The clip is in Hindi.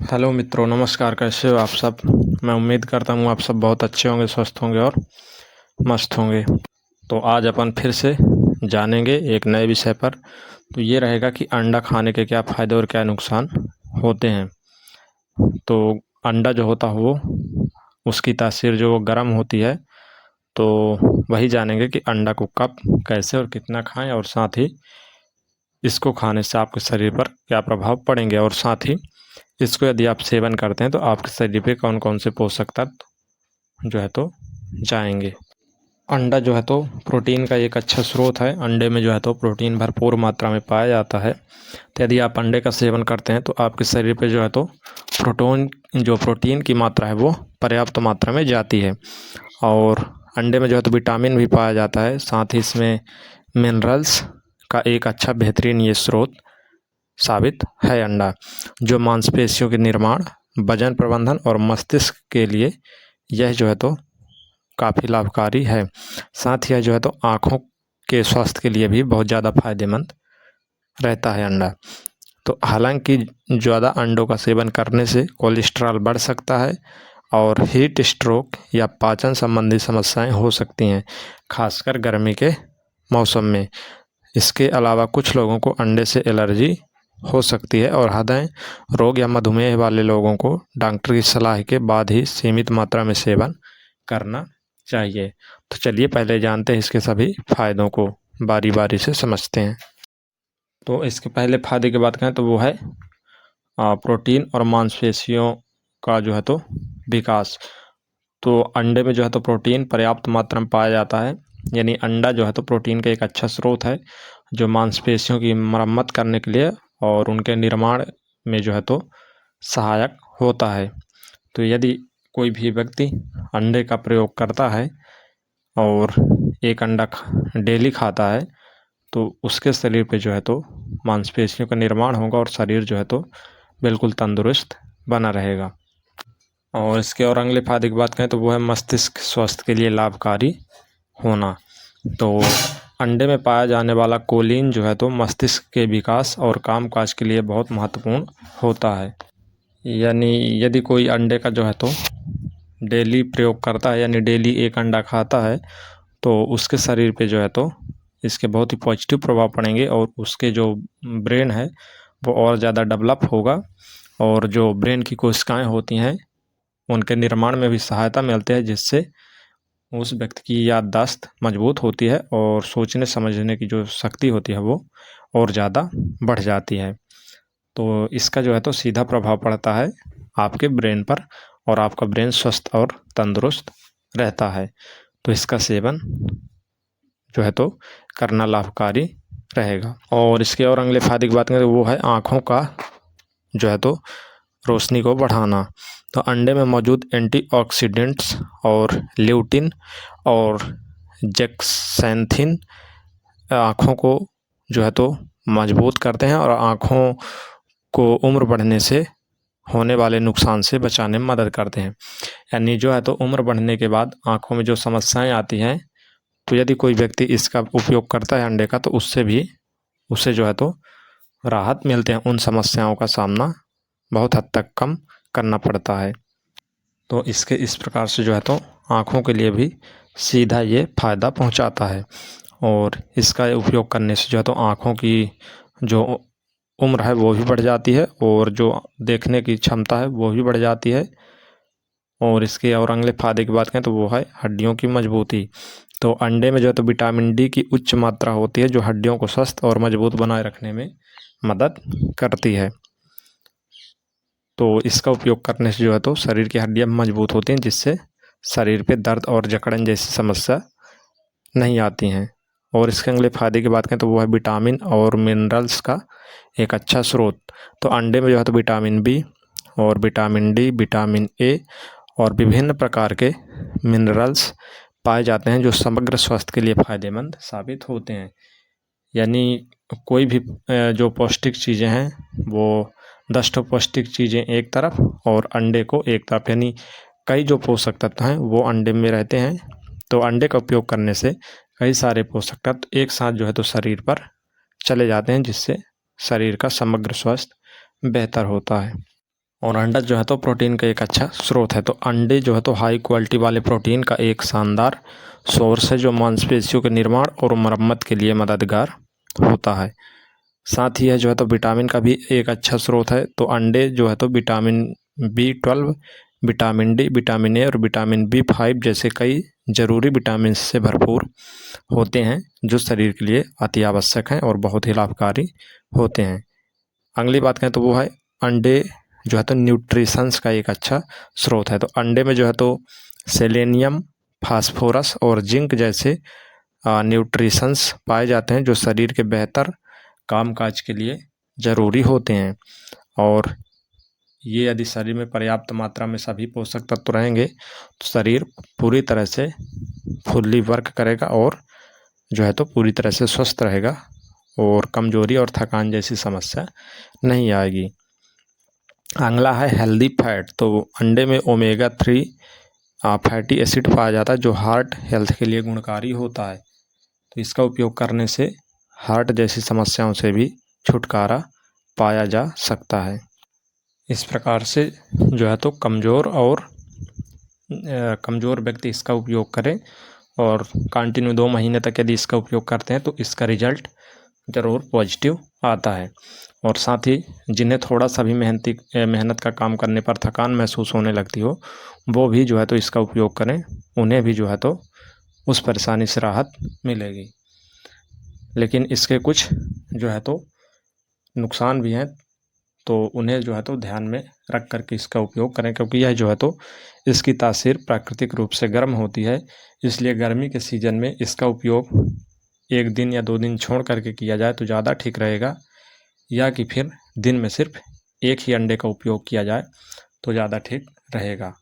हेलो मित्रों, नमस्कार। कैसे हो आप सब। मैं उम्मीद करता हूँ आप सब बहुत अच्छे होंगे, स्वस्थ होंगे और मस्त होंगे। तो आज अपन फिर से जानेंगे एक नए विषय पर। तो ये रहेगा कि अंडा खाने के क्या फ़ायदे और क्या नुकसान होते हैं। तो अंडा जो होता है वो उसकी तासीर जो गर्म होती है, तो वही जानेंगे कि अंडा को कब, कैसे और कितना खाएं, और साथ ही इसको खाने से आपके शरीर पर क्या प्रभाव पड़ेंगे, और साथ ही इसको यदि आप सेवन करते हैं तो आपके शरीर पे कौन कौन से पोषक तत्व जो है तो जाएंगे। अंडा जो है तो प्रोटीन का एक अच्छा स्रोत है। अंडे में जो है तो प्रोटीन भरपूर मात्रा में पाया जाता है। तो यदि आप अंडे का सेवन करते हैं तो आपके शरीर पे जो है तो प्रोटीन की मात्रा है वो पर्याप्त मात्रा में जाती है। और अंडे में जो है तो विटामिन भी पाया जाता है। साथ ही इसमें मिनरल्स का एक अच्छा बेहतरीन ये स्रोत साबित है अंडा, जो मांसपेशियों के निर्माण, वजन प्रबंधन और मस्तिष्क के लिए यह जो है तो काफ़ी लाभकारी है। साथ ही यह जो है तो आँखों के स्वास्थ्य के लिए भी बहुत ज़्यादा फायदेमंद रहता है अंडा। तो हालांकि ज़्यादा अंडों का सेवन करने से कोलेस्ट्रॉल बढ़ सकता है और हीट स्ट्रोक या पाचन संबंधी समस्याएं हो सकती हैं, खासकर गर्मी के मौसम में। इसके अलावा कुछ लोगों को अंडे से एलर्जी हो सकती है और हृदय रोग या मधुमेह वाले लोगों को डॉक्टर की सलाह के बाद ही सीमित मात्रा में सेवन करना चाहिए। तो चलिए पहले जानते हैं इसके सभी फायदों को, बारी बारी से समझते हैं। तो इसके पहले फायदे की बात करें तो वो है प्रोटीन और मांसपेशियों का जो है तो विकास। तो अंडे में जो है तो प्रोटीन पर्याप्त मात्रा में पाया जाता है, यानी अंडा जो है तो प्रोटीन का एक अच्छा स्रोत है जो मांसपेशियों की मरम्मत करने के लिए और उनके निर्माण में जो है तो सहायक होता है। तो यदि कोई भी व्यक्ति अंडे का प्रयोग करता है और एक अंडा डेली खाता है तो उसके शरीर पे जो है तो मांसपेशियों का निर्माण होगा और शरीर जो है तो बिल्कुल तंदुरुस्त बना रहेगा। और इसके और अगले फायदे की बात करें तो वो है मस्तिष्क स्वास्थ्य के लिए लाभकारी होना। तो अंडे में पाया जाने वाला कोलिन जो है तो मस्तिष्क के विकास और कामकाज के लिए बहुत महत्वपूर्ण होता है। यानी यदि कोई अंडे का जो है तो डेली प्रयोग करता है, यानी डेली एक अंडा खाता है, तो उसके शरीर पे जो है तो इसके बहुत ही पॉजिटिव प्रभाव पड़ेंगे और उसके जो ब्रेन है वो और ज़्यादा डेवलप होगा और जो ब्रेन की कोशिकाएं होती हैं उनके निर्माण में भी सहायता मिलती है, जिससे उस व्यक्ति की याददाश्त मजबूत होती है और सोचने समझने की जो शक्ति होती है वो और ज़्यादा बढ़ जाती है। तो इसका जो है तो सीधा प्रभाव पड़ता है आपके ब्रेन पर और आपका ब्रेन स्वस्थ और तंदुरुस्त रहता है। तो इसका सेवन जो है तो करना लाभकारी रहेगा। और इसके और अगले फायदे की बात करें तो वो है आँखों का जो है तो रोशनी को बढ़ाना। तो अंडे में मौजूद एंटीऑक्सीडेंट्स और ल्यूटिन और जेक्सेंथिन आँखों को जो है तो मजबूत करते हैं और आँखों को उम्र बढ़ने से होने वाले नुकसान से बचाने में मदद करते हैं। यानी जो है तो उम्र बढ़ने के बाद आँखों में जो समस्याएं आती हैं, तो यदि कोई व्यक्ति इसका उपयोग करता है अंडे का, तो उससे जो है तो राहत मिलते हैं। उन समस्याओं का सामना बहुत हद तक कम करना पड़ता है। तो इसके इस प्रकार से जो है तो आँखों के लिए भी सीधा ये फ़ायदा पहुंचाता है और इसका उपयोग करने से जो है तो आँखों की जो उम्र है वो भी बढ़ जाती है और जो देखने की क्षमता है वो भी बढ़ जाती है। और इसके और अगले फायदे की बात करें तो वो है हड्डियों की मजबूती। तो अंडे में जो है तो विटामिन डी की उच्च मात्रा होती है जो हड्डियों को स्वस्थ और मजबूत बनाए रखने में मदद करती है। तो इसका उपयोग करने से जो है तो शरीर की हड्डियाँ मजबूत होती हैं, जिससे शरीर पे दर्द और जकड़न जैसी समस्या नहीं आती हैं। और इसके अगले फायदे की बात करें तो वो है विटामिन और मिनरल्स का एक अच्छा स्रोत। तो अंडे में जो है तो विटामिन बी और विटामिन डी, विटामिन ए और विभिन्न प्रकार के मिनरल्स पाए जाते हैं जो समग्र स्वास्थ्य के लिए फ़ायदेमंद साबित होते हैं। यानी कोई भी जो पौष्टिक चीज़ें हैं वो 10 ठो पौष्टिक चीज़ें एक तरफ और अंडे को एक तरफ, यानी कई जो पोषक तत्व हैं वो अंडे में रहते हैं। तो अंडे का उपयोग करने से कई सारे पोषक तत्व एक साथ जो है तो शरीर पर चले जाते हैं, जिससे शरीर का समग्र स्वास्थ्य बेहतर होता है। और अंडा जो है तो प्रोटीन का एक अच्छा स्रोत है। तो अंडे जो है तो हाई क्वालिटी वाले प्रोटीन का एक शानदार सोर्स है जो मांसपेशियों के निर्माण और मरम्मत के लिए मददगार होता है। साथ ही यह जो है तो विटामिन का भी एक अच्छा स्रोत है। तो अंडे जो है तो vitamin B12, vitamin D, vitamin A और विटामिन B5 जैसे कई ज़रूरी विटामिन से भरपूर होते हैं जो शरीर के लिए अति आवश्यक हैं और बहुत ही लाभकारी होते हैं। अगली बात करें तो वो है अंडे जो है तो न्यूट्रिशंस का एक अच्छा स्रोत है। तो अंडे में जो है तो सेलेनियम, फास्फोरस और जिंक जैसे न्यूट्रिशंस पाए जाते हैं जो शरीर के बेहतर कामकाज के लिए ज़रूरी होते हैं। और ये यदि शरीर में पर्याप्त मात्रा में सभी पोषक तत्व रहेंगे तो शरीर पूरी तरह से फुल्ली वर्क करेगा और जो है तो पूरी तरह से स्वस्थ रहेगा और कमजोरी और थकान जैसी समस्या नहीं आएगी। अगला है हेल्दी फैट। तो अंडे में ओमेगा 3 फैटी एसिड पाया जाता है जो हार्ट हेल्थ के लिए गुणकारी होता है। तो इसका उपयोग करने से हार्ट जैसी समस्याओं से भी छुटकारा पाया जा सकता है। इस प्रकार से जो है तो कमज़ोर व्यक्ति इसका उपयोग करें और कंटिन्यू 2 महीने तक यदि इसका उपयोग करते हैं तो इसका रिजल्ट ज़रूर पॉजिटिव आता है। और साथ ही जिन्हें थोड़ा सा भी मेहनत का काम करने पर थकान महसूस होने लगती हो वो भी जो है तो इसका उपयोग करें, उन्हें भी जो है तो उस परेशानी से राहत मिलेगी। लेकिन इसके कुछ जो है तो नुकसान भी हैं, तो उन्हें जो है तो ध्यान में रख कर के इसका उपयोग करें, क्योंकि यह जो है तो इसकी तासीर प्राकृतिक रूप से गर्म होती है। इसलिए गर्मी के सीज़न में इसका उपयोग 1 दिन या 2 दिन छोड़ करके किया जाए तो ज़्यादा ठीक रहेगा, या कि फिर दिन में सिर्फ एक ही अंडे का उपयोग किया जाए तो ज़्यादा ठीक रहेगा।